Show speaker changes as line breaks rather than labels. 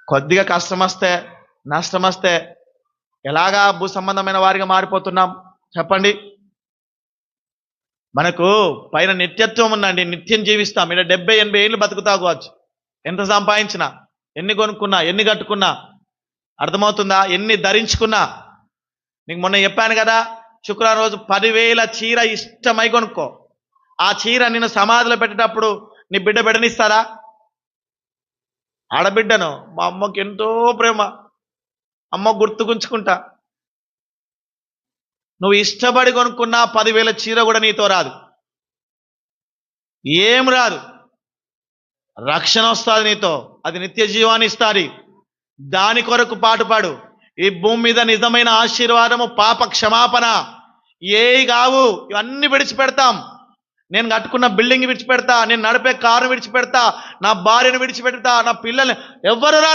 కొద్దిగా కష్టం వస్తే నష్టం వస్తే ఎలాగా భూ సంబంధమైన వారిగా మారిపోతున్నాం చెప్పండి. మనకు పైన నిత్యత్వం ఉందండి, నిత్యం జీవిస్తాం. ఇక్కడ 70-80 ఏళ్ళు బతుకుతా కావచ్చు. ఎంత సంపాదించినా, ఎన్ని కొనుక్కున్నా, ఎన్ని కట్టుకున్నా, అర్థమవుతుందా? ఎన్ని ధరించుకున్నా. నీకు మొన్న చెప్పాను కదా, శుక్రవారం రోజు 10,000 చీర ఇష్టమై కొనుక్కో. ఆ చీర నిన్ను సమాధిలో పెట్టేటప్పుడు నీ బిడ్డ బిడ్డనిస్తారా? ఆడబిడ్డను మా అమ్మకి ఎంతో ప్రేమ, అమ్మ గుర్తుకుంచుకుంటా. నువ్వు ఇష్టపడి కొనుక్కున్న 10,000 చీర కూడా నీతో రాదు, ఏం రాదు. రక్షణ వస్తుంది నీతో, అది నిత్య జీవాన్ని ఇస్తుంది. దాని కొరకు పాటుపాడు. ఈ భూమి మీద నిజమైన ఆశీర్వాదము పాప క్షమాపణ ఏవి కావు. ఇవన్నీ విడిచిపెడతాం. నేను కట్టుకున్న బిల్డింగ్ విడిచిపెడతా, నేను నడిపే కారు విడిచిపెడతా, నా భార్యను విడిచిపెడతా, నా పిల్లల్ని ఎవ్వరు రారు.